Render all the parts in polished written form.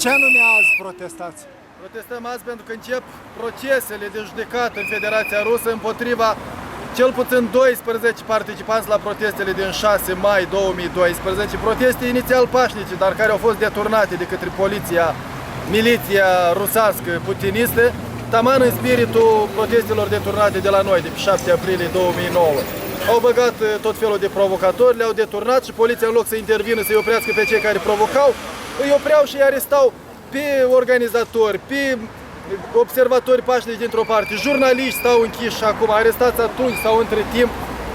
ce anume azi protestați? Protestăm azi pentru că încep procesele de judecată în Federația Rusă împotriva cel puțin 12 participanți la protestele din 6 mai 2012, proteste inițial pașnice, dar care au fost deturnate de către miliția rusească putinistă, taman în spiritul protestelor deturnate de la noi, de pe 7 aprilie 2009. Au băgat tot felul de provocatori, le-au deturnat și poliția, în loc să intervină, să-i oprească pe cei care provocau, îi opreau și îi arestau pe organizatori, pe observatori pașnici dintr-o parte, jurnaliști stau închiși acum, arestați atunci sau între timp.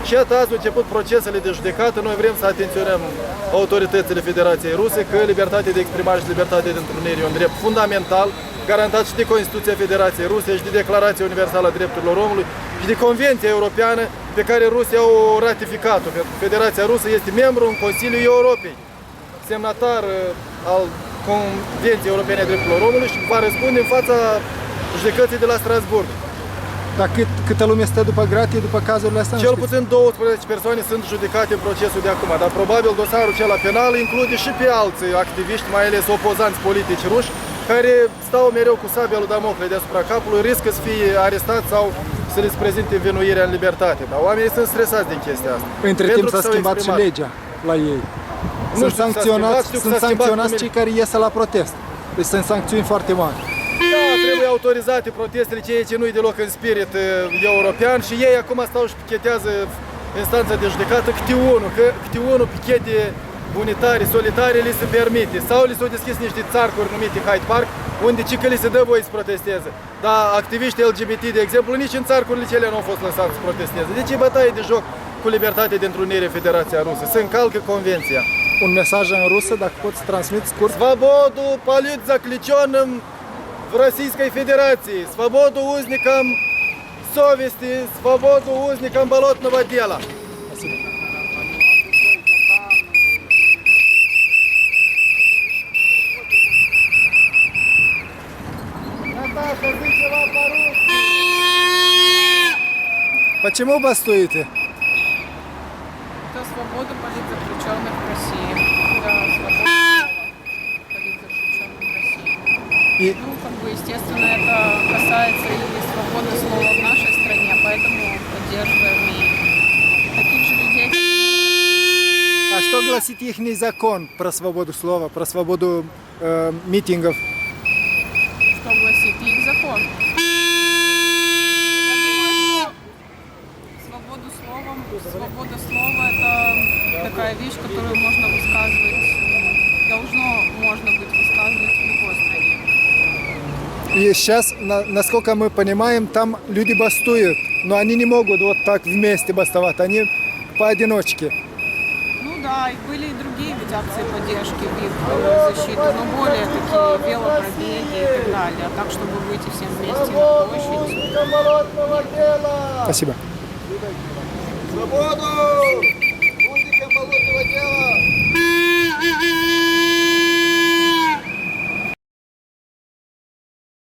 Și iată, azi au început procesele de judecată. Noi vrem să atenționăm autoritățile Federației Ruse că libertatea de exprimare și libertatea de întrunire e un drept fundamental, garantat și de Constituția Federației Ruse și de Declarația Universală a Drepturilor Omului și de Convenția Europeană pe care Rusia au ratificat-o. Federația Rusă este membru în Consiliul Europei, semnatar al Convenției Europene a Drepturilor Omului și va răspunde în fața judecății de la Strasbourg. Dar câtă lume stă după gratie după cazurile astea? Cel puțin 12 persoane sunt judecate în procesul de acum, dar probabil dosarul cel penal include și pe alții activiști, mai ales opozanți politici ruși, care stau mereu cu sabia lui Damocle deasupra capului, riscă să fie arestați sau să le prezinte învinuirea în libertate. Dar oamenii sunt stresați din chestia asta. Între timp s-a schimbat și legea la ei. Sunt sancționați cei care ies la protest. Deci sunt sancțiuni foarte mari. Da, trebuie autorizate protestele, ceea ce nu-i deloc în spirit european și ei acum stau și pichetează instanța de judecată câte unul pichete unitare, solitare li se permite. Sau li s-au deschis niște țarcuri numite Hyde Park, unde ci că li se dă voie să protesteze. Dar activiștii LGBT, de exemplu, nici în țarcurile cele nu au fost lăsați să protesteze. Deci e bătaie de joc cu libertatea de întrunire în Federația Rusă. Se încalcă convenția. Un mesaj în rusă, dacă poți transmite scurt. Свободу политзаключенным в Российской Федерации, свободу узникам совести, свободу узникам болотного дела. Почему бастуете? За свободу политзаключенных в России. За свободу слова политзаключенных в России. И... Ну, как бы, естественно, это касается и свободы слова в нашей стране, поэтому поддерживаем и таких же людей. А что гласит их закон про свободу слова, про свободу митингов? Что гласит их закон? Свобода слова – это такая вещь, которую можно высказывать, можно быть высказывать в любой стране. И сейчас, насколько мы понимаем, там люди бастуют, но они не могут вот так вместе бастовать, они поодиночке. Ну да, и были и другие ведь акции поддержки в их защиту, но более такие велопробеги и так далее. А так, чтобы выйти всем вместе на площадь. Спасибо. Свободу! Узникам болотного дела!